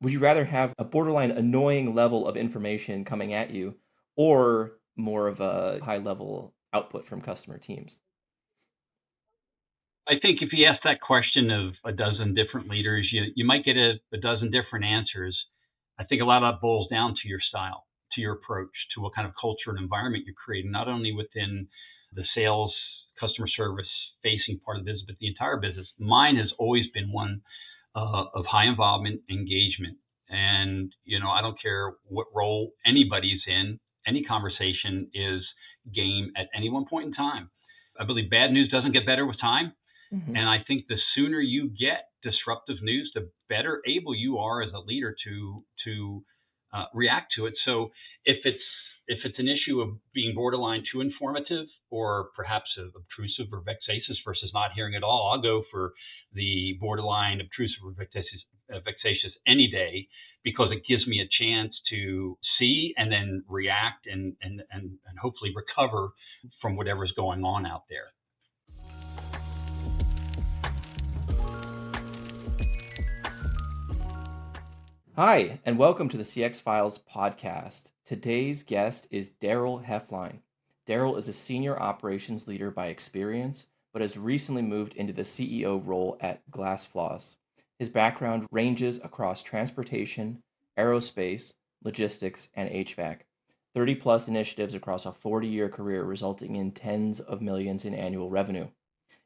Would you rather have a borderline annoying level of information coming at you or more of a high level output from customer teams? I think if you ask that question of a dozen different leaders, you might get a dozen different answers. I think a lot of that boils down to your style, to your approach, to what kind of culture and environment you're creating, not only within the sales, customer service facing part of the business, but the entire business. Mine has always been one of high involvement engagement. And, I don't care what role anybody's in, any conversation is game at any one point in time. I believe bad news doesn't get better with time, Hmm. and I think the sooner you get disruptive news, the better able you are as a leader to react to it. So if it's an issue of being borderline too informative or perhaps obtrusive or vexatious versus not hearing at all, I'll go for the borderline obtrusive or vexatious any day, because it gives me a chance to see and then react and hopefully recover from whatever's going on out there. Hi, and welcome to the CX Files podcast. Today's guest is Darryl Heffline. Darryl is a senior operations leader by experience, but has recently moved into the CEO role at Glasfloss. His background ranges across transportation, aerospace, logistics, and HVAC. 30 plus initiatives across a 40-year career, resulting in tens of millions in annual revenue.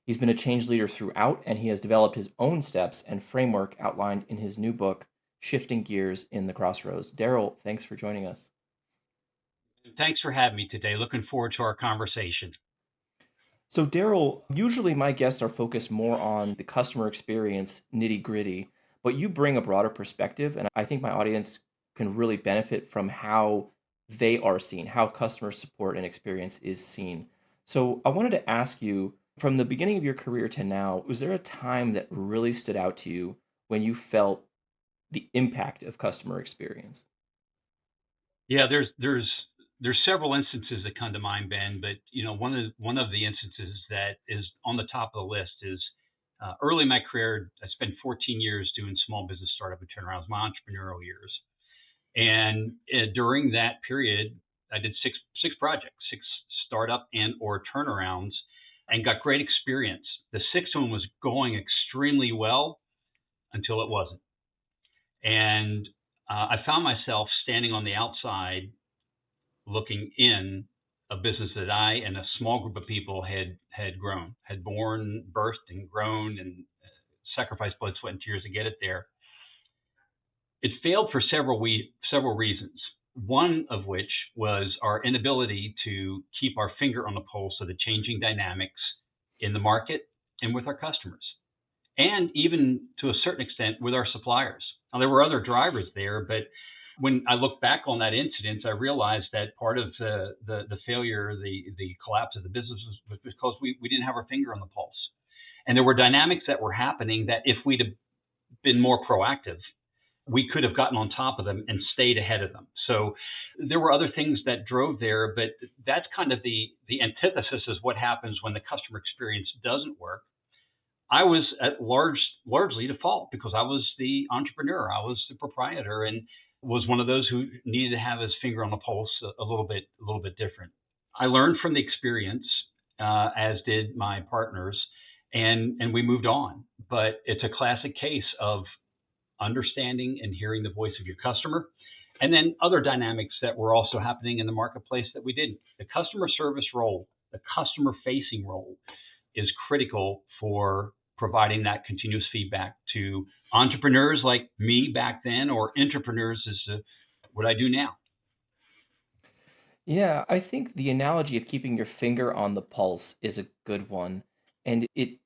He's been a change leader throughout, and he has developed his own steps and framework outlined in his new book, Shifting Gears in the Crossroads. Darryl, thanks for joining us. Thanks for having me today. Looking forward to our conversation. So, Darryl, usually my guests are focused more on the customer experience, nitty gritty, but you bring a broader perspective, and I think my audience can really benefit from how they are seen, how customer support and experience is seen. So, I wanted to ask you, from the beginning of your career to now, was there a time that really stood out to you when you felt the impact of customer experience? Yeah, there's several instances that come to mind, Ben. But one of the instances that is on the top of the list is early in my career. I spent 14 years doing small business startup and turnarounds, my entrepreneurial years, and during that period, I did six projects, six startup and or turnarounds, and got great experience. The sixth one was going extremely well until it wasn't, and I found myself standing on the outside looking in a business that I and a small group of people had grown, had born, birthed, and grown, and sacrificed blood, sweat, and tears to get it there. It failed for several reasons. One of which was our inability to keep our finger on the pulse of the changing dynamics in the market and with our customers, and even to a certain extent with our suppliers. Now, there were other drivers there, but when I look back on that incident, I realized that part of the failure, the collapse of the business was because we didn't have our finger on the pulse. And there were dynamics that were happening that if we'd have been more proactive, we could have gotten on top of them and stayed ahead of them. So there were other things that drove there, but that's kind of the antithesis is what happens when the customer experience doesn't work. I was at largely to fault because I was the entrepreneur, I was the proprietor, and was one of those who needed to have his finger on the pulse a little bit different. I learned from the experience, as did my partners, and we moved on. But it's a classic case of understanding and hearing the voice of your customer, and then other dynamics that were also happening in the marketplace that we didn't. The customer service role, the customer facing role, is critical for providing that continuous feedback to entrepreneurs like me back then, or entrepreneurs is what I do now. Yeah, I think the analogy of keeping your finger on the pulse is a good one. And it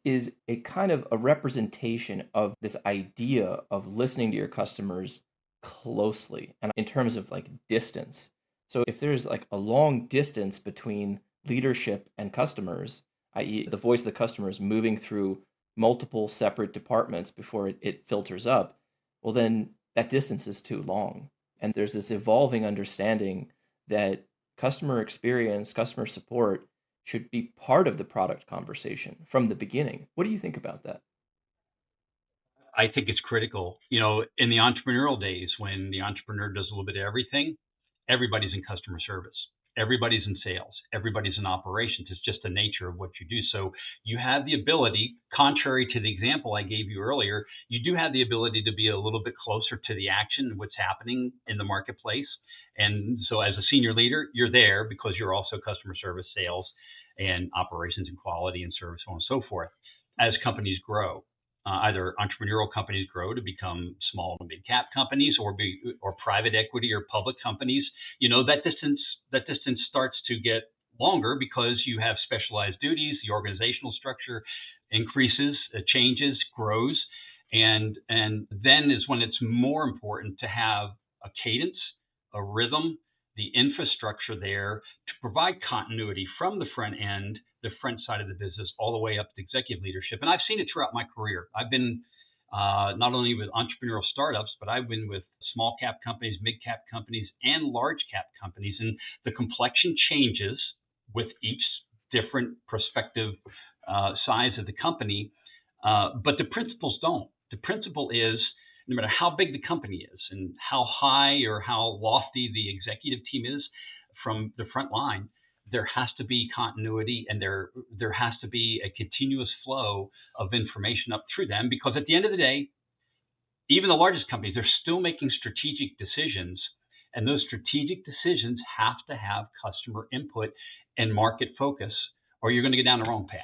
is a kind of a representation of this idea of listening to your customers closely and in terms of like distance. So if there's like a long distance between leadership and customers, i.e., the voice of the customer is moving through multiple separate departments before it filters up, well, then that distance is too long. And there's this evolving understanding that customer experience, customer support should be part of the product conversation from the beginning. What do you think about that? I think it's critical. In the entrepreneurial days, when the entrepreneur does a little bit of everything, everybody's in customer service, everybody's in sales, everybody's in operations. It's just the nature of what you do. So you have the ability, contrary to the example I gave you earlier, you do have the ability to be a little bit closer to the action, what's happening in the marketplace. And so as a senior leader, you're there because you're also customer service, sales, and operations and quality and service, so on and so forth. As companies grow, either entrepreneurial companies grow to become small and mid cap companies, or private equity or public companies, that distance starts to get longer because you have specialized duties. The organizational structure increases, changes, grows, and then is when it's more important to have a cadence, a rhythm, the infrastructure there to provide continuity from the front end, the front side of the business, all the way up to executive leadership. And I've seen it throughout my career. I've been not only with entrepreneurial startups, but I've been with small cap companies, mid cap companies, and large cap companies. And the complexion changes with each different prospective size of the company, but the principles don't. The principle is no matter how big the company is and how high or how lofty the executive team is from the front line, there has to be continuity, and there has to be a continuous flow of information up through them, because at the end of the day, even the largest companies, they're still making strategic decisions, and those strategic decisions have to have customer input and market focus, or you're going to get down the wrong path.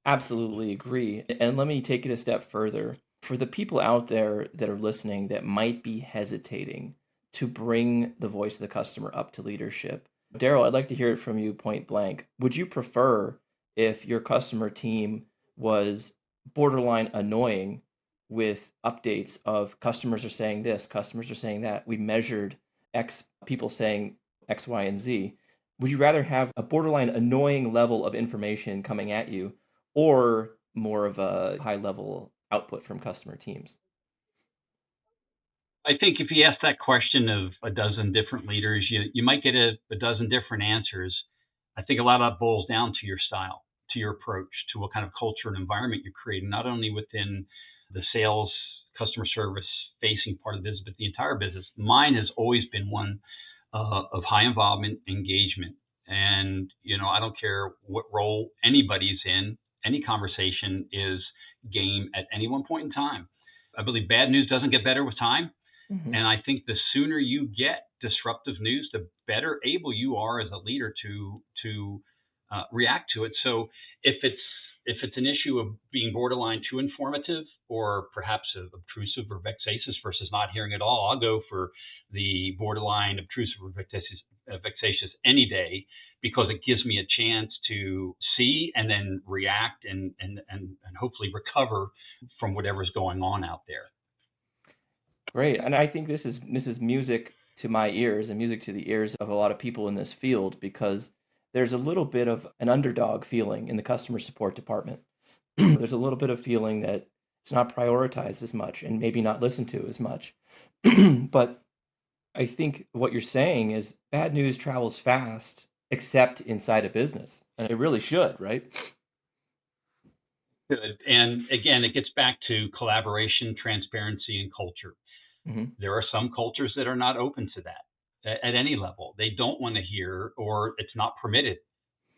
Absolutely agree. And let me take it a step further. For the people out there that are listening that might be hesitating to bring the voice of the customer up to leadership, Darryl, I'd like to hear it from you point blank. Would you prefer if your customer team was borderline annoying with updates of customers are saying this, customers are saying that, we measured X, people saying X, Y, and Z? Would you rather have a borderline annoying level of information coming at you, or more of a high level output from customer teams? I think if you ask that question of a dozen different leaders, you might get a dozen different answers. I think a lot of that boils down to your style, to your approach, to what kind of culture and environment you're creating, not only within the sales, customer service facing part of the business, but the entire business. Mine has always been one of high involvement engagement. And, I don't care what role anybody's in, any conversation is game at any one point in time. I believe bad news doesn't get better with time. Hmm. And I think the sooner you get disruptive news, the better able you are as a leader to react to it. So if it's an issue of being borderline too informative, or perhaps obtrusive or vexatious versus not hearing at all, I'll go for the borderline obtrusive or vexatious any day, because it gives me a chance to see and then react and hopefully recover from whatever's going on out there. Great. And I think this is music to my ears and music to the ears of a lot of people in this field, because there's a little bit of an underdog feeling in the customer support department. There's a little bit of feeling that it's not prioritized as much and maybe not listened to as much. But I think what you're saying is bad news travels fast, except inside a business. And it really should, right? Good. And again, it gets back to collaboration, transparency, and culture. Hmm. There are some cultures that are not open to that at any level. They don't want to hear, or it's not permitted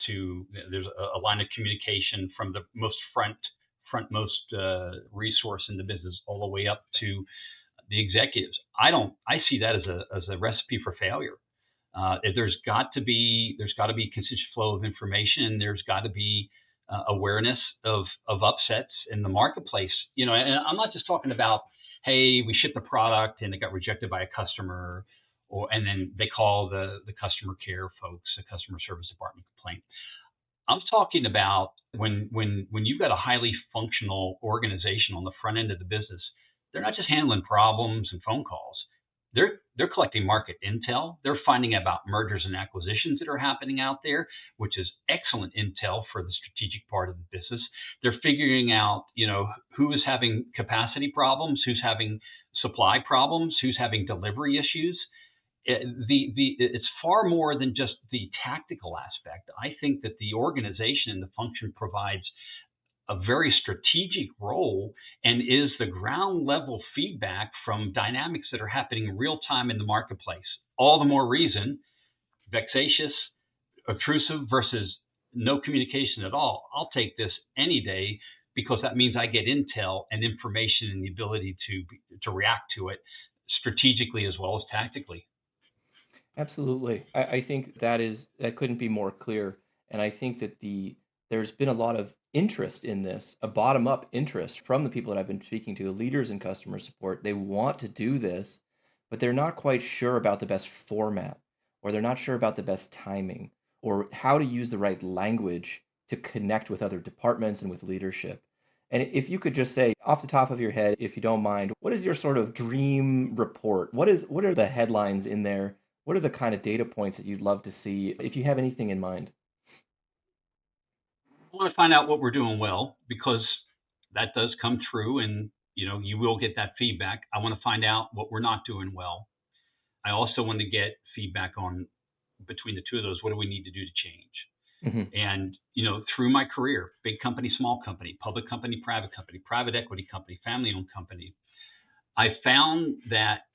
to. There's a line of communication from the most frontmost resource in the business all the way up to the executives. I see that as a recipe for failure. There's got to be consistent flow of information, and there's got to be awareness of upsets in the marketplace. And I'm not just talking about, hey, we shipped a product and it got rejected by a customer, and then they call the customer care folks, the customer service department, complaint. I'm talking about when you've got a highly functional organization on the front end of the business. They're not just handling problems and phone calls. They're collecting market intel. They're finding about mergers and acquisitions that are happening out there, which is excellent intel for the strategic part of the business. They're figuring out, who is having capacity problems, who's having supply problems, who's having delivery issues. It's far more than just the tactical aspect. I think that the organization and the function provides a very strategic role and is the ground level feedback from dynamics that are happening real time in the marketplace. All the more reason, vexatious, obtrusive versus no communication at all. I'll take this any day because that means I get intel and information and the ability to react to it strategically as well as tactically. Absolutely. I think that couldn't be more clear. And I think that there's been a lot of interest in this, a bottom up interest from the people that I've been speaking to, leaders in customer support. They want to do this, but they're not quite sure about the best format, or they're not sure about the best timing, or how to use the right language to connect with other departments and with leadership. And if you could just say off the top of your head, if you don't mind, what is your sort of dream report? What are the headlines in there? What are the kind of data points that you'd love to see if you have anything in mind? I want to find out what we're doing well because that does come true and you will get that feedback. I want to find out what we're not doing well. I also want to get feedback on between the two of those, what do we need to do to change? Hmm. And through my career, big company, small company, public company, private equity company, family owned company, I found that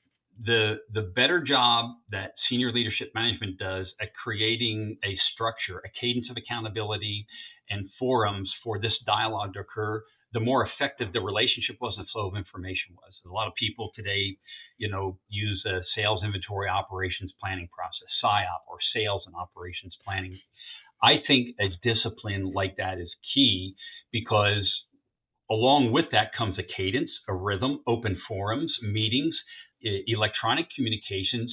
the better job that senior leadership management does at creating a structure, a cadence of accountability, and forums for this dialogue to occur, the more effective the relationship was and the flow of information was. A lot of people today, use a sales inventory operations planning process, SIOP, or sales and operations planning. I think a discipline like that is key because along with that comes a cadence, a rhythm, open forums, meetings, electronic communications,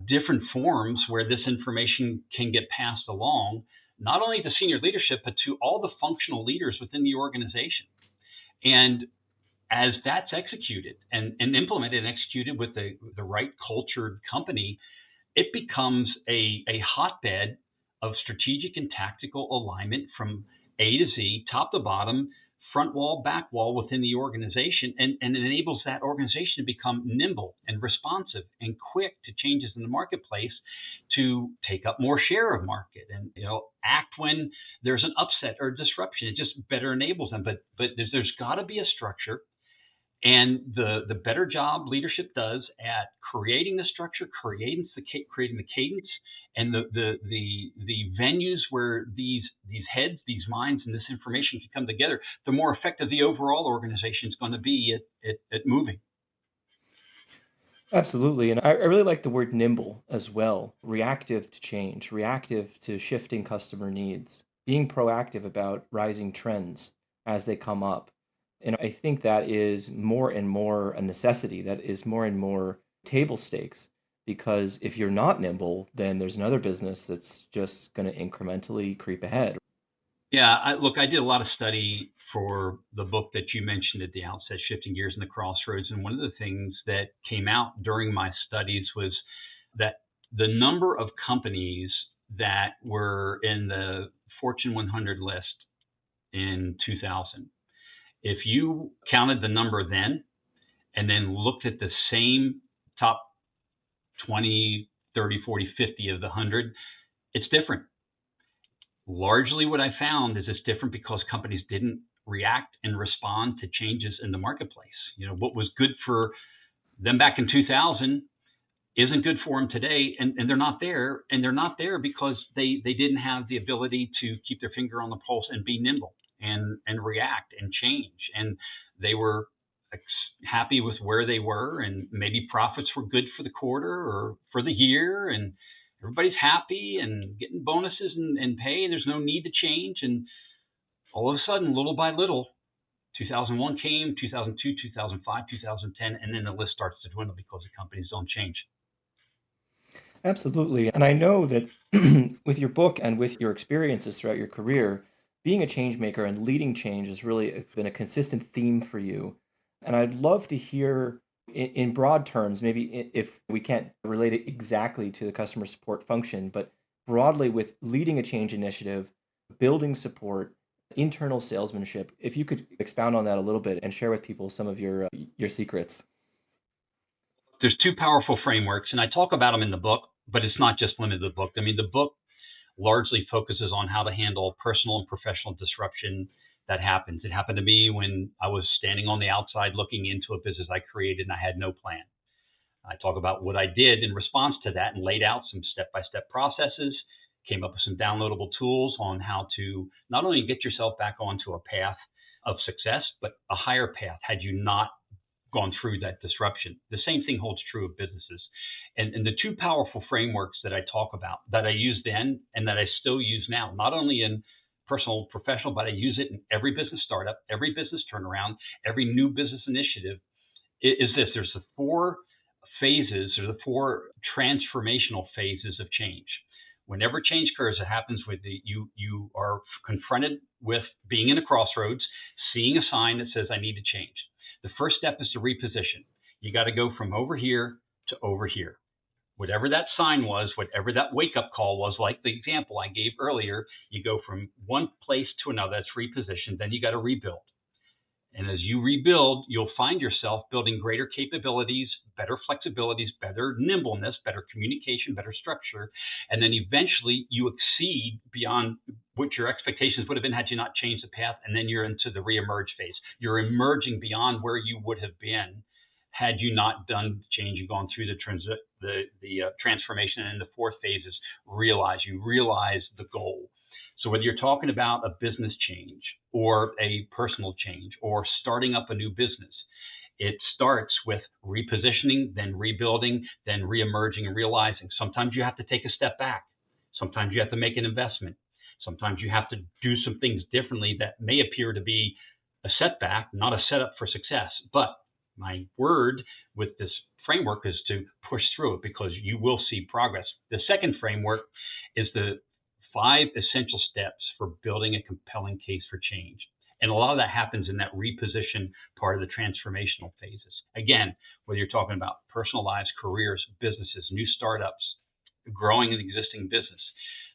different forms where this information can get passed along, not only to senior leadership, but to all the functional leaders within the organization. And as that's executed and implemented and executed with the right cultured company, it becomes a hotbed of strategic and tactical alignment from A to Z, top to bottom, front wall, back wall within the organization, and it enables that organization to become nimble and responsive and quick to changes in the marketplace to take up more share of market and act when there's an upset or disruption. It just better enables them. But there's got to be a structure and the better job leadership does at creating the structure, creating the cadence, and the venues where these heads, these minds, and this information can come together, the more effective the overall organization is going to be at moving. Absolutely. And I really like the word nimble as well. Reactive to change, reactive to shifting customer needs, being proactive about rising trends as they come up. And I think that is more and more a necessity, that is more and more table stakes. Because if you're not nimble, then there's another business that's just going to incrementally creep ahead. Yeah, I did a lot of study for the book that you mentioned at the outset, Shifting Gears in the Crossroads. And one of the things that came out during my studies was that the number of companies that were in the Fortune 100 list in 2000, if you counted the number then and then looked at the same top 20, 30, 40, 50 of the 100, it's different. Largely what I found is it's different because companies didn't react and respond to changes in the marketplace. What was good for them back in 2000 isn't good for them today, and they're not there. And they're not there because they didn't have the ability to keep their finger on the pulse and be nimble and react and change. And they were happy with where they were, and maybe profits were good for the quarter or for the year, and everybody's happy and getting bonuses and pay. There's no need to change. And all of a sudden, little by little, 2001 came, 2002, 2005, 2010, and then the list starts to dwindle because the companies don't change. Absolutely. And I know that with your book and with your experiences throughout your career, being a change maker and leading change has really been a consistent theme for you. And I'd love to hear in broad terms, maybe if we can't relate it exactly to the customer support function, but broadly with leading a change initiative, building support, internal salesmanship, if you could expound on that a little bit and share with people some of your secrets. There's two powerful frameworks, and I talk about them in the book, but it's not just limited to the book. I mean, the book largely focuses on how to handle personal and professional disruption that happens. It happened to me when I was standing on the outside looking into a business I created and I had no plan. I talk about what I did in response to that and laid out some step by step processes, came up with some downloadable tools on how to not only get yourself back onto a path of success, but a higher path had you not gone through that disruption. The same thing holds true of businesses. And the two powerful frameworks that I talk about that I used then and that I still use now, not only in personal, professional, but I use it in every business startup, every business turnaround, every new business initiative is this. There's the four phases or the four transformational phases of change. Whenever change occurs, it happens with you are confronted with being in a crossroads, seeing a sign that says I need to change. The first step is to reposition. You got to go from over here to over here. Whatever that sign was, whatever that wake up call was, like the example I gave earlier, you go from one place to another. That's repositioned. Then you got to rebuild. And as you rebuild, you'll find yourself building greater capabilities, better flexibilities, better nimbleness, better communication, better structure. And then eventually you exceed beyond what your expectations would have been had you not changed the path. And then you're into the reemerge phase. You're emerging beyond where you would have been had you not done change and gone through the transformation. And the fourth phase is you realize the goal. So whether you're talking about a business change or a personal change or starting up a new business, it starts with repositioning, then rebuilding, then reemerging and realizing. Sometimes you have to take a step back. Sometimes you have to make an investment. Sometimes you have to do some things differently that may appear to be a setback, not a setup for success. But my word with this framework is to push through it because you will see progress. The second framework is the 5 essential steps for building a compelling case for change. And a lot of that happens in that reposition part of the transformational phases. Again, whether you're talking about personal lives, careers, businesses, new startups, growing an existing business,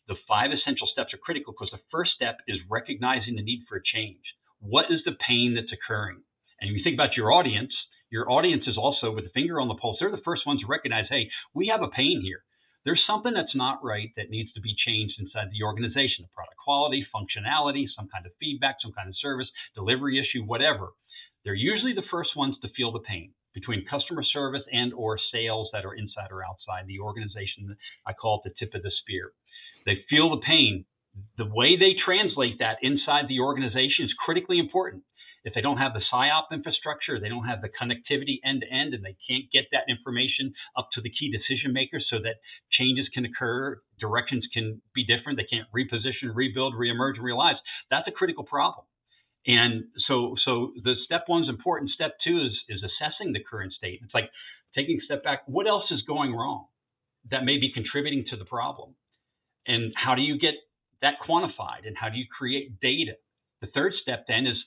the 5 essential steps are critical because the first step is recognizing the need for a change. What is the pain that's occurring? And if you think about your audience is also with the finger on the pulse. They're the first ones to recognize, hey, we have a pain here. There's something that's not right that needs to be changed inside the organization, the product quality, functionality, some kind of feedback, some kind of service, delivery issue, whatever. They're usually the first ones to feel the pain between customer service and or sales that are inside or outside the organization. I call it the tip of the spear. They feel the pain. The way they translate that inside the organization is critically important. If they don't have the PSYOP infrastructure, they don't have the connectivity end to end, and they can't get that information up to the key decision makers so that changes can occur, directions can be different, they can't reposition, rebuild, reemerge, and realize, that's a critical problem. And so the step one is important. Step two is assessing the current state. It's like taking a step back. What else is going wrong that may be contributing to the problem? And how do you get that quantified? And how do you create data? The third step then is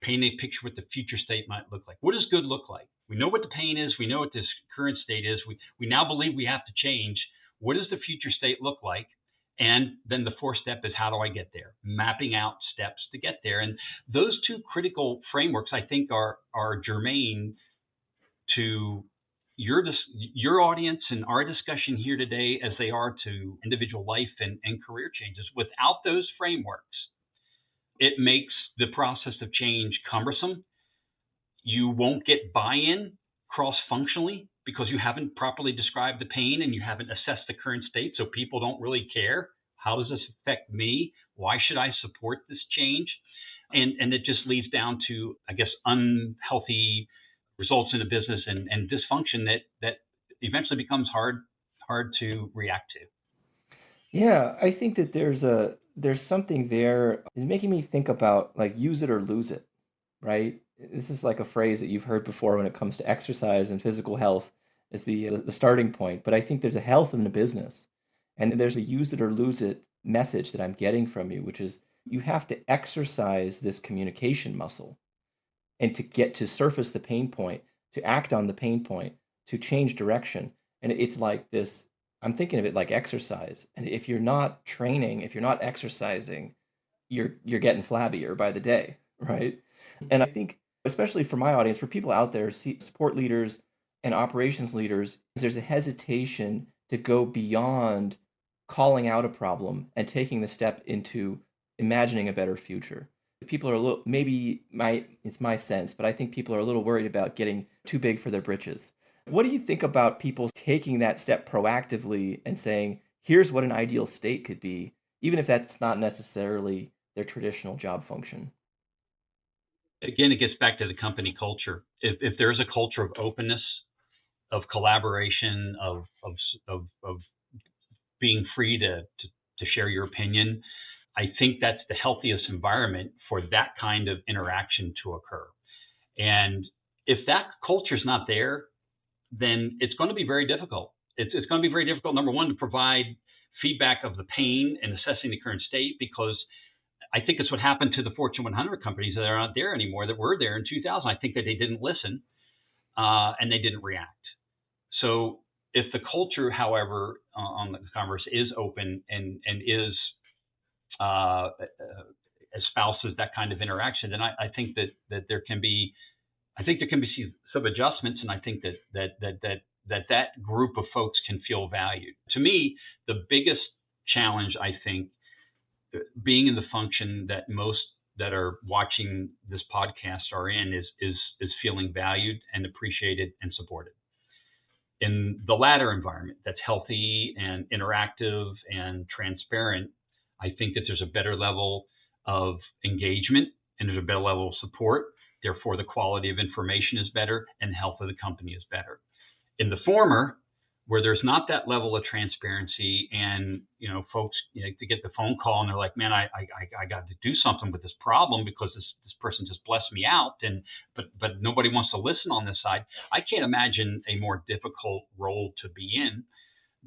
painting a picture what the future state might look like. What does good look like? We know what the pain is. We know what this current state is. We now believe we have to change. What does the future state look like? And then the fourth step is how do I get there? Mapping out steps to get there. And those two critical frameworks, I think, are germane to your audience and our discussion here today as they are to individual life and career changes. Without those frameworks, it makes the process of change cumbersome. You won't get buy-in cross-functionally because you haven't properly described the pain and you haven't assessed the current state, so people don't really care. How does this affect me? Why should I support this change? And it just leads down to, I guess, unhealthy results in the business and dysfunction that eventually becomes hard to react to. Yeah, I think that there's something there. It's making me think about like use it or lose it, right? This is like a phrase that you've heard before when it comes to exercise and physical health is the starting point. But I think there's a health in the business, and there's a use it or lose it message that I'm getting from you, which is you have to exercise this communication muscle and to get to surface the pain point, to act on the pain point, to change direction. And it's like this, I'm thinking of it like exercise. And if you're not training, if you're not exercising, you're getting flabbier by the day, right? And I think especially for my audience, for people out there, support leaders and operations leaders, there's a hesitation to go beyond calling out a problem and taking the step into imagining a better future. People are a little, maybe it's my sense, but I think people are a little worried about getting too big for their britches. What do you think about people taking that step proactively and saying, here's what an ideal state could be, even if that's not necessarily their traditional job function? Again, it gets back to the company culture. If there's a culture of openness, of collaboration, of being free to share your opinion, I think that's the healthiest environment for that kind of interaction to occur. And if that culture is not there, then it's going to be very difficult. It's going to be very difficult, number one, to provide feedback of the pain and assessing the current state, because I think it's what happened to the Fortune 100 companies that are not there anymore that were there in 2000. I think that they didn't listen and they didn't react. So if the culture, however, on the converse is open and is uh, espouses that kind of interaction, then I think that there can be some adjustments, and I think that group of folks can feel valued. To me, the biggest challenge, I think, being in the function that most that are watching this podcast are in, is feeling valued and appreciated and supported. In the latter environment that's healthy and interactive and transparent, I think that there's a better level of engagement and there's a better level of support. Therefore, the quality of information is better and the health of the company is better. In the former, where there's not that level of transparency, and folks, to get the phone call and they're like, man, I got to do something with this problem because this person just blessed me out, and but nobody wants to listen on this side. I can't imagine a more difficult role to be in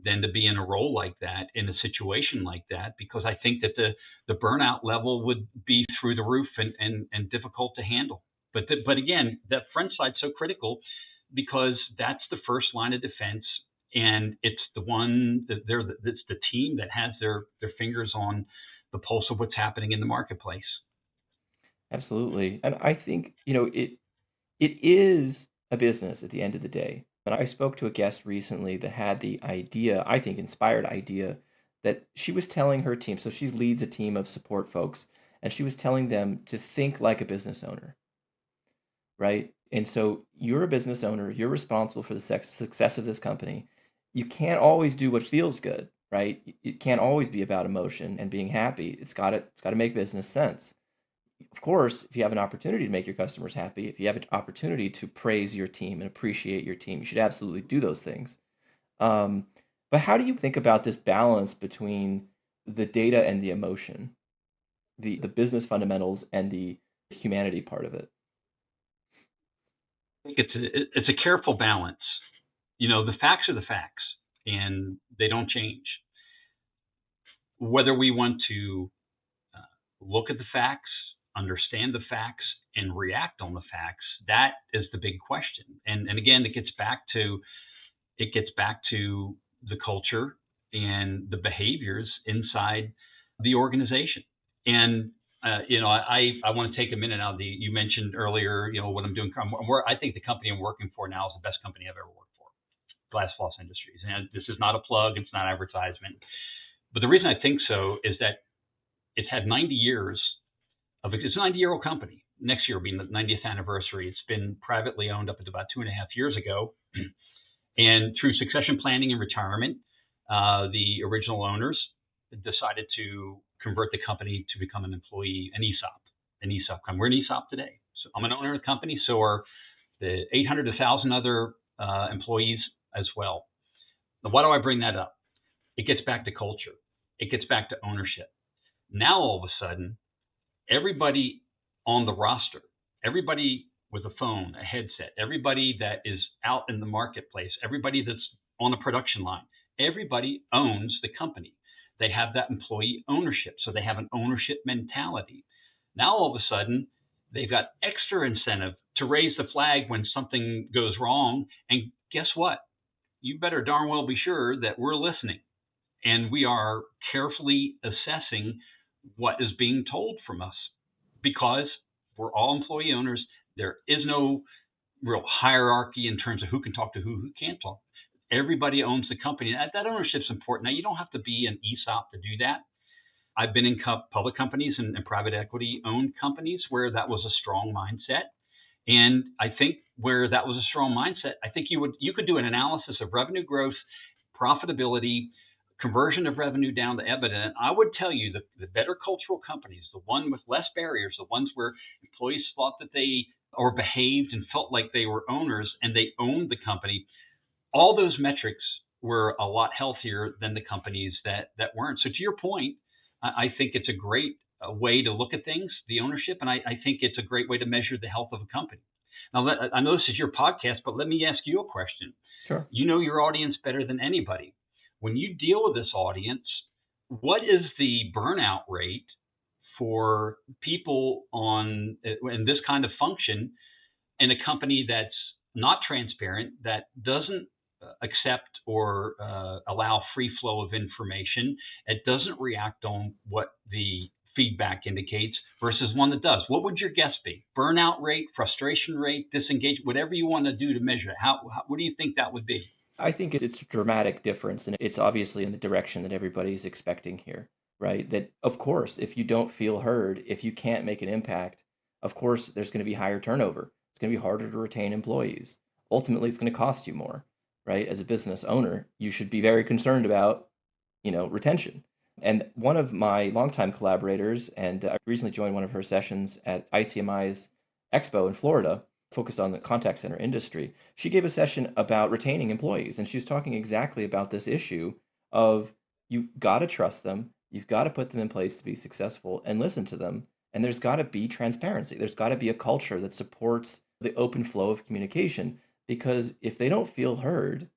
than to be in a role like that, in a situation like that, because I think that the burnout level would be through the roof and difficult to handle. But again, that front side's so critical because that's the first line of defense, and it's the one that it's the team that has their fingers on the pulse of what's happening in the marketplace. Absolutely. And I think, it is a business at the end of the day. And I spoke to a guest recently that had the idea, I think inspired idea, that she was telling her team, so she leads a team of support folks, and she was telling them to think like a business owner, right? And so you're a business owner, you're responsible for the success of this company. You can't always do what feels good, right? It can't always be about emotion and being happy. It's got to make business sense. Of course, if you have an opportunity to make your customers happy, if you have an opportunity to praise your team and appreciate your team, you should absolutely do those things. Um, but how do you think about this balance between the data and the emotion, the business fundamentals and the humanity part of it? I think it's a careful balance. The facts are the facts, and they don't change. Whether we want to look at the facts, understand the facts, and react on the facts, that is the big question. And again, it gets back to the culture and the behaviors inside the organization. And I want to take a minute now. You mentioned earlier, what I'm doing. I think the company I'm working for now is the best company I've ever worked for, Glasfloss Industries. And this is not a plug; it's not advertisement. But the reason I think so is that it's had 90 years it's a 90-year-old company. Next year will be the 90th anniversary. It's been privately owned up until about 2.5 years ago. And through succession planning and retirement, the original owners decided to convert the company to become an employee, an ESOP company. We're an ESOP today. So I'm an owner of the company. So are the 800 to 1,000 other employees as well. Now, why do I bring that up? It gets back to culture. It gets back to ownership. Now, all of a sudden, everybody on the roster, everybody with a phone, a headset, everybody that is out in the marketplace, everybody that's on a production line, everybody owns the company. They have that employee ownership. So they have an ownership mentality. Now, all of a sudden, they've got extra incentive to raise the flag when something goes wrong. And guess what? You better darn well be sure that we're listening and we are carefully assessing what is being told from us, because we're all employee owners. There is no real hierarchy in terms of who can talk to who can't talk. Everybody owns the company. That ownership is important. Now, you don't have to be an ESOP to do that, I've been in public companies and private equity owned companies where that was a strong mindset. And I think where that was a strong mindset, I think you could do an analysis of revenue growth, profitability, conversion of revenue down to EBITDA. And I would tell you that the better cultural companies, the one with less barriers, the ones where employees thought that they or behaved and felt like they were owners and they owned the company, all those metrics were a lot healthier than the companies that weren't. So to your point, I think it's a great way to look at things, the ownership, and I think it's a great way to measure the health of a company. Now, I know this is your podcast, but let me ask you a question. Sure. You know your audience better than anybody. When you deal with this audience, what is the burnout rate for people on in this kind of function in a company that's not transparent, that doesn't accept or allow free flow of information, it doesn't react on what the feedback indicates versus one that does? What would your guess be? Burnout rate, frustration rate, disengagement, whatever you want to do to measure it. What do you think that would be? I think it's a dramatic difference, and it's obviously in the direction that everybody's expecting here, right? That, of course, if you don't feel heard, if you can't make an impact, of course, there's going to be higher turnover. It's going to be harder to retain employees. Ultimately, it's going to cost you more, right? As a business owner, you should be very concerned about, retention. And one of my longtime collaborators, and I recently joined one of her sessions at ICMI's Expo in Florida, focused on the contact center industry. She gave a session about retaining employees, and she was talking exactly about this issue of you've got to trust them, you've got to put them in place to be successful and listen to them, and there's got to be transparency. There's got to be a culture that supports the open flow of communication, because if they don't feel heard,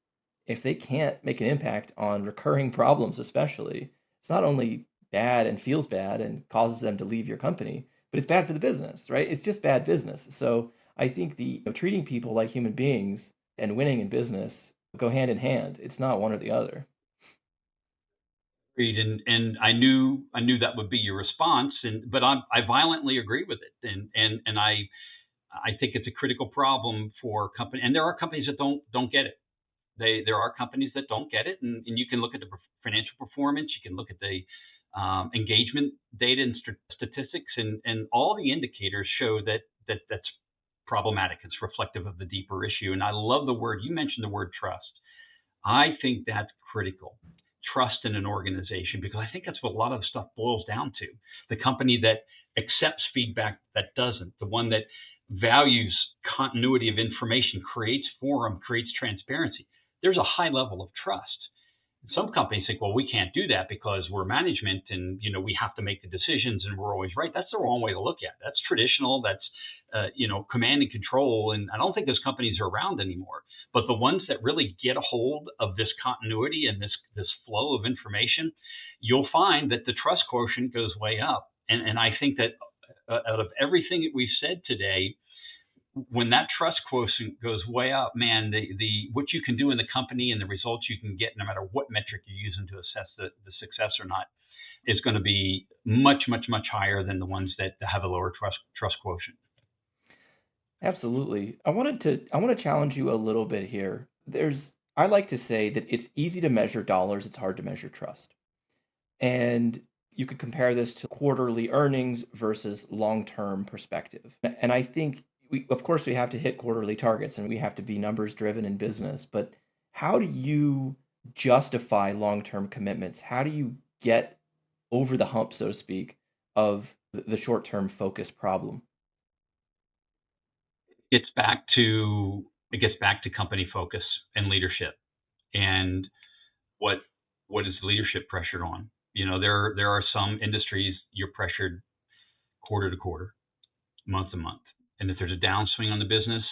if they can't make an impact on recurring problems, especially, it's not only bad and feels bad and causes them to leave your company, but it's bad for the business, right? It's just bad business. So I think treating people like human beings and winning in business go hand in hand. It's not one or the other. Agreed, and I knew that would be your response, and but I violently agree with it, and I think it's a critical problem for company, and there are companies that don't get it. There are companies that don't get it, and you can look at the financial performance, you can look at the engagement data and statistics, and all the indicators show that's problematic. It's reflective of the deeper issue. And I love the word you mentioned, the word trust. I think that's critical. Trust in an organization, because I think that's what a lot of stuff boils down to. The company that accepts feedback, that doesn't, the one that values continuity of information, creates forum, creates transparency. There's a high level of trust. Some companies think, well, we can't do that because we're management and we have to make the decisions and we're always right. That's the wrong way to look at it. That's traditional. That's command and control. And I don't think those companies are around anymore. But the ones that really get a hold of this continuity and this flow of information, you'll find that the trust quotient goes way up. And I think that out of everything that we've said today, when that trust quotient goes way up, man, the what you can do in the company and the results you can get, no matter what metric you're using to assess the success or not, is going to be much, much, much higher than the ones that have a lower trust quotient. Absolutely. I want to challenge you a little bit here. I like to say that it's easy to measure dollars, it's hard to measure trust. And you could compare this to quarterly earnings versus long-term perspective. And I think of course, we have to hit quarterly targets and we have to be numbers driven in business. But how do you justify long-term commitments? How do you get over the hump, so to speak, of the short-term focus problem? It gets back to company focus and leadership, and what what is leadership pressured on. There are some industries you're pressured quarter to quarter, month to month. And if there's a downswing on the business,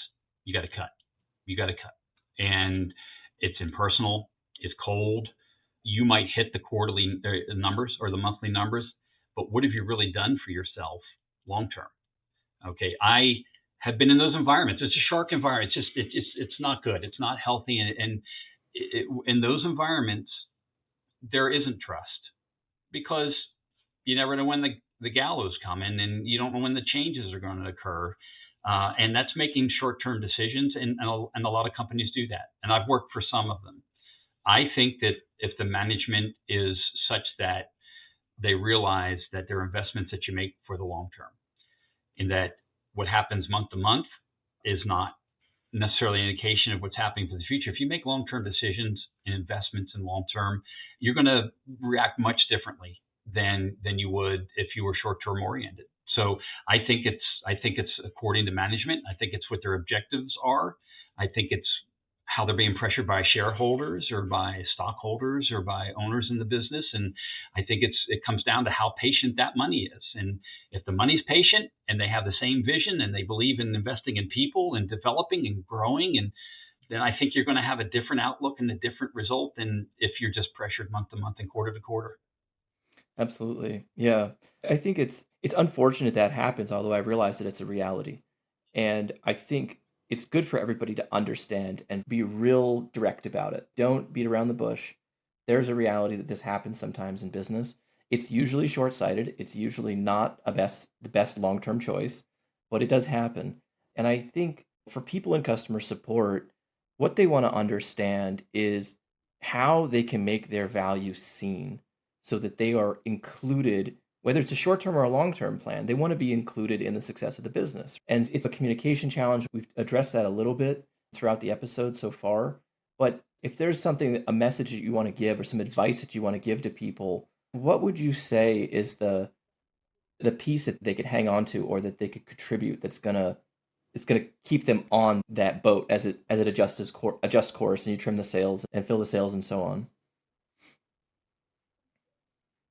you got to cut. You got to cut. And it's impersonal. It's cold. You might hit the quarterly numbers or the monthly numbers, but what have you really done for yourself long term? Okay, I have been in those environments. It's a shark environment. It's not good. It's not healthy, in those environments there isn't trust, because you never know when the gallows coming, and you don't know when the changes are going to occur. And that's making short-term decisions, and a lot of companies do that. And I've worked for some of them. I think that if the management is such that they realize that they're investments that you make for the long term, and that what happens month to month is not necessarily an indication of what's happening for the future. If you make long-term decisions and investments in long-term, you're going to react much differently than you would if you were short-term oriented. So I think it's according to management. I think it's what their objectives are. I think it's how they're being pressured by shareholders or by stockholders or by owners in the business. And I think it comes down to how patient that money is. And if the money's patient and they have the same vision and they believe in investing in people and developing and growing, and then I think you're going to have a different outlook and a different result than if you're just pressured month to month and quarter to quarter. Absolutely. Yeah. I think it's unfortunate that happens, although I realize that it's a reality. And I think it's good for everybody to understand and be real direct about it. Don't beat around the bush. There's a reality that this happens sometimes in business. It's usually short-sighted. It's usually not the best long-term choice, but it does happen. And I think for people in customer support, what they want to understand is how they can make their value seen so that they are included, whether it's a short term or a long term plan, they want to be included in the success of the business. And it's a communication challenge. We've addressed that a little bit throughout the episode so far. But if there's something, a message that you want to give or some advice that you want to give to people, what would you say is the piece that they could hang on to or that they could contribute that's gonna it's gonna keep them on that boat as it adjusts course and you trim the sails and fill the sails and so on?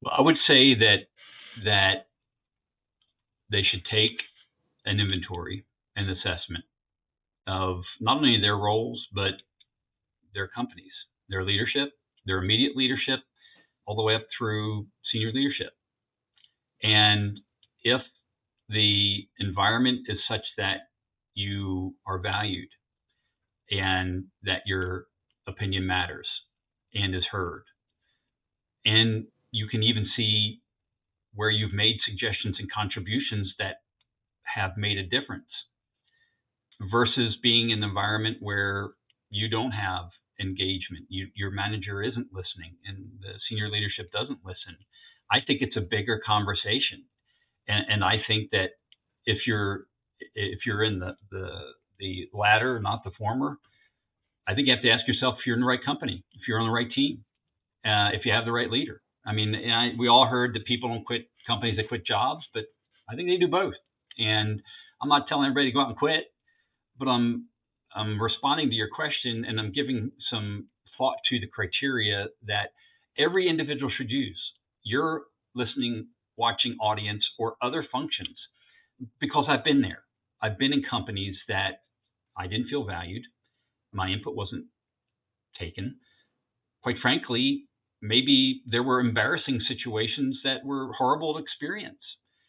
Well, I would say that they should take an inventory and assessment of not only their roles but their companies, their leadership, their immediate leadership, all the way up through senior leadership. And if the environment is such that you are valued and that your opinion matters and is heard, and you can even see where you've made suggestions and contributions that have made a difference versus being in an environment where you don't have engagement, your manager isn't listening, and the senior leadership doesn't listen. I think it's a bigger conversation, and I think that if you're in the latter, not the former, I think you have to ask yourself if you're in the right company, if you're on the right team, if you have the right leader. I mean, we all heard that people don't quit companies, that quit jobs, but I think they do both. And I'm not telling everybody to go out and quit, but I'm responding to your question and I'm giving some thought to the criteria that every individual should use. Your listening, watching audience, or other functions, because I've been there. I've been in companies that I didn't feel valued. My input wasn't taken. Quite frankly, maybe there were embarrassing situations that were horrible to experience.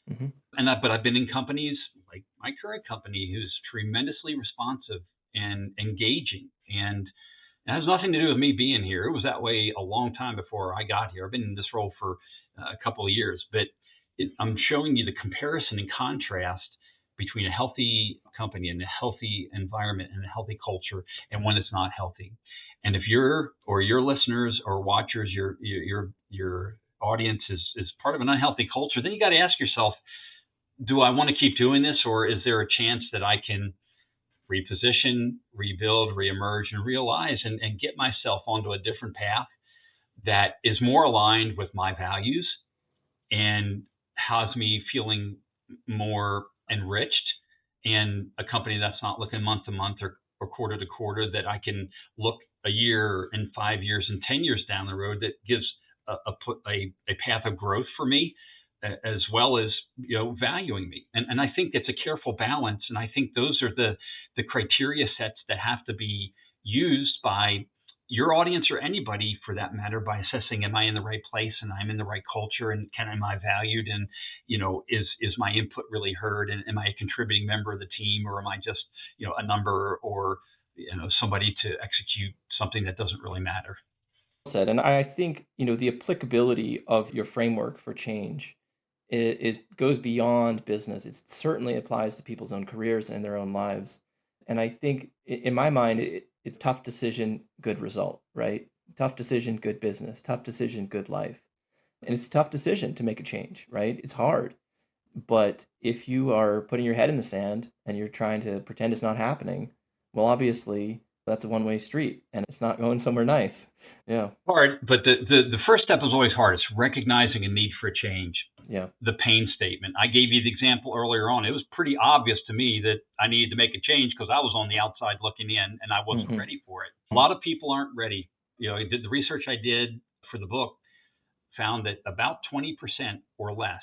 Hmm. But I've been in companies like my current company who's tremendously responsive and engaging, and it has nothing to do with me being here. It was that way a long time before I got here. I've been in this role for a couple of years, but I'm showing you the comparison and contrast between a healthy company and a healthy environment and a healthy culture and one that's not healthy. And if you're or your listeners or watchers, your audience is part of an unhealthy culture, then you got to ask yourself, do I want to keep doing this, or is there a chance that I can reposition, rebuild, reemerge, and realize and get myself onto a different path that is more aligned with my values and has me feeling more enriched, and a company that's not looking month to month or quarter to quarter, that I can look a year and 5 years and 10 years down the road that gives a path of growth for me, as well as valuing me. And I think it's a careful balance, and I think those are the criteria sets that have to be used by your audience or anybody for that matter, by assessing, am I in the right place and I'm in the right culture, and am I valued, and is my input really heard, and am I a contributing member of the team, or am I just a number, or somebody to execute something that doesn't really matter. Said, and I think the applicability of your framework for change is goes beyond business. It certainly applies to people's own careers and their own lives. And I think in my mind, it's tough decision, good result, right? Tough decision, good business. Tough decision, good life. And it's a tough decision to make a change, right? It's hard. But if you are putting your head in the sand and you're trying to pretend it's not happening, well, obviously that's a one-way street and it's not going somewhere nice. Yeah. Hard, but the first step is always hard. It's recognizing a need for a change. Yeah. The pain statement. I gave you the example earlier on. It was pretty obvious to me that I needed to make a change because I was on the outside looking in and I wasn't Hmm. ready for it. A lot of people aren't ready. I did the research I did for the book, found that about 20% or less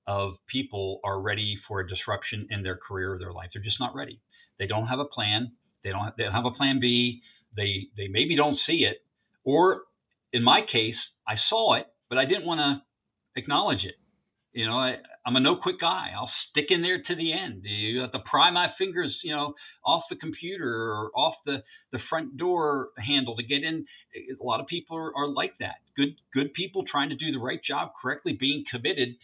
of people are ready for a disruption in their career or their life. They're just not ready. They don't have a plan. They don't have a plan B. They maybe don't see it, or in my case, I saw it, but I didn't want to acknowledge it. I'm a no quit guy. I'll stick in there to the end. You have to pry my fingers, off the computer or off the front door handle to get in. A lot of people are like that. Good people trying to do the right job correctly, being committed.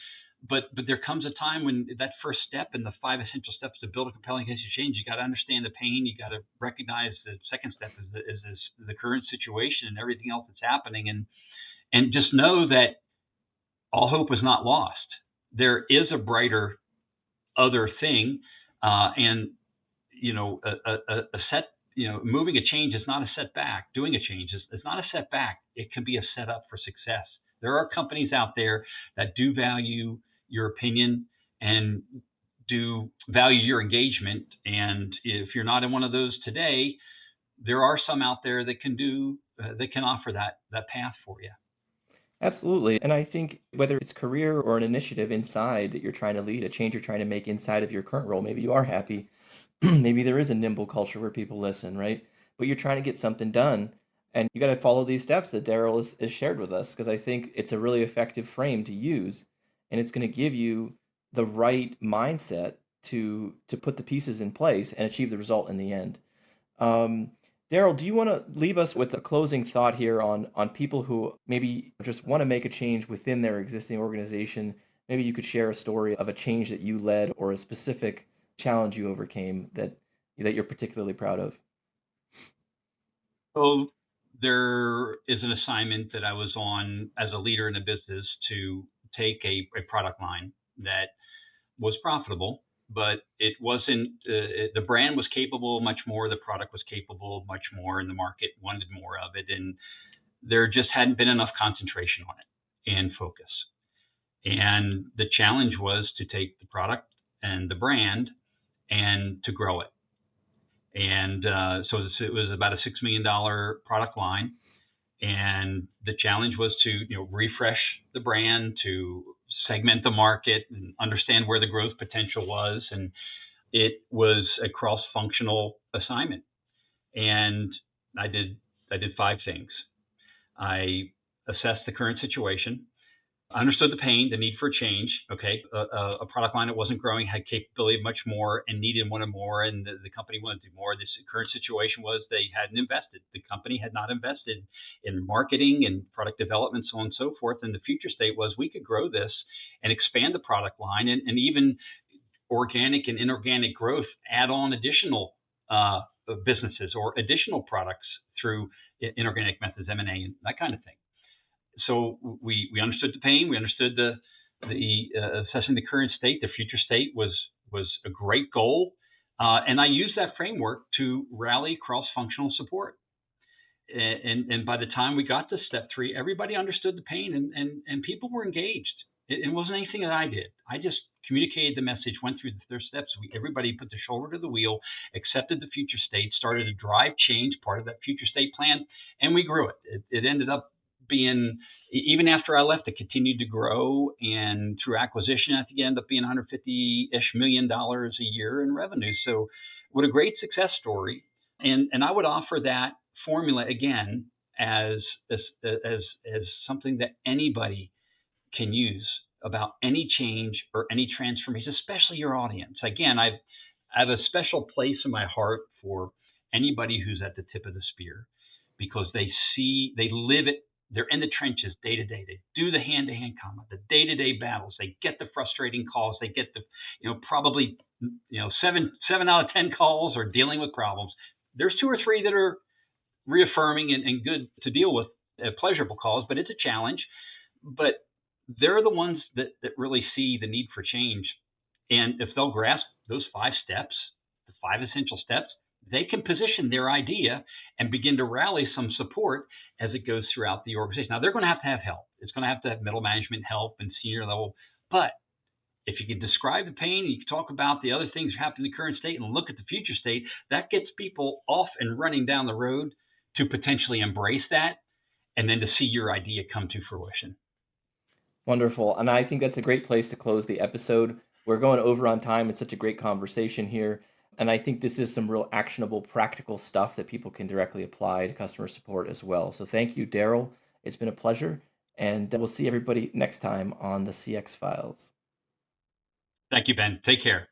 But there comes a time when that first step and the five essential steps to build a compelling case of change, you got to understand the pain. You got to recognize the second step is the current situation and everything else that's happening, and just know that all hope is not lost. There is a brighter other thing, and a set. Moving a change is not a setback. Doing a change is not a setback. It can be a setup for success. There are companies out there that do value your opinion and do value your engagement. And if you're not in one of those today, there are some out there that can offer that path for you. Absolutely. And I think whether it's career or an initiative inside that you're trying to lead, a change you're trying to make inside of your current role, maybe you are happy. Maybe there is a nimble culture where people listen, right? But you're trying to get something done and you got to follow these steps that Daryl has shared with us because I think it's a really effective frame to use and it's going to give you the right mindset to put the pieces in place and achieve the result in the end. Um, Daryl, do you want to leave us with a closing thought here on people who maybe just want to make a change within their existing organization? Maybe you could share a story of a change that you led or a specific challenge you overcame that you're particularly proud of. So there is an assignment that I was on as a leader in a business to take a product line that was profitable, but it wasn't. The brand was capable much more. The product was capable much more, and the market wanted more of it, and there just hadn't been enough concentration on it and focus. And the challenge was to take the product and the brand and to grow it. And so it was about a $6 million product line, and the challenge was to refresh the brand, to segment the market and understand where the growth potential was. And it was a cross-functional assignment, and i did I did five things. I assessed the current situation. I understood the pain, the need for change. Okay, a product line that wasn't growing had capability of much more and needed wanted more, and the company wanted to do more. This current situation was they hadn't invested. The company had not invested in marketing and product development, so on and so forth. And the future state was we could grow this and expand the product line, and even organic and inorganic growth, add on additional businesses or additional products through inorganic methods, M&A, and that kind of thing. So we understood the pain. We understood the assessing the current state. The future state was a great goal, and I used that framework to rally cross-functional support. And by the time we got to step three, everybody understood the pain, and people were engaged. It wasn't anything that I did. I just communicated the message, went through their steps. Everybody put their shoulder to the wheel, accepted the future state, started to drive change, part of that future state plan, and we grew it. It ended up being, even after I left, it continued to grow, and through acquisition, I think it ended up being 150-ish million dollars a year in revenue. So, what a great success story! And I would offer that formula again as something that anybody can use about any change or any transformation, especially your audience. Again, I have a special place in my heart for anybody who's at the tip of the spear because they live it. They're in the trenches day to day. They do the hand to hand combat, the day to day battles. They get the frustrating calls. They get the, probably, seven out of 10 calls are dealing with problems. There's two or three that are reaffirming and good to deal with, pleasurable calls, but it's a challenge. But they're the ones that really see the need for change. And if they'll grasp those 5 steps, the 5 essential steps, they can position their idea and begin to rally some support as it goes throughout the organization. Now, they're going to have help. It's going to have middle management help and senior level. But if you can describe the pain and you can talk about the other things happening in the current state and look at the future state, that gets people off and running down the road to potentially embrace that and then to see your idea come to fruition. Wonderful. And I think that's a great place to close the episode. We're going over on time. It's such a great conversation here. And I think this is some real actionable, practical stuff that people can directly apply to customer support as well. So thank you, Darryl. It's been a pleasure. And we'll see everybody next time on the CX Files. Thank you, Ben. Take care.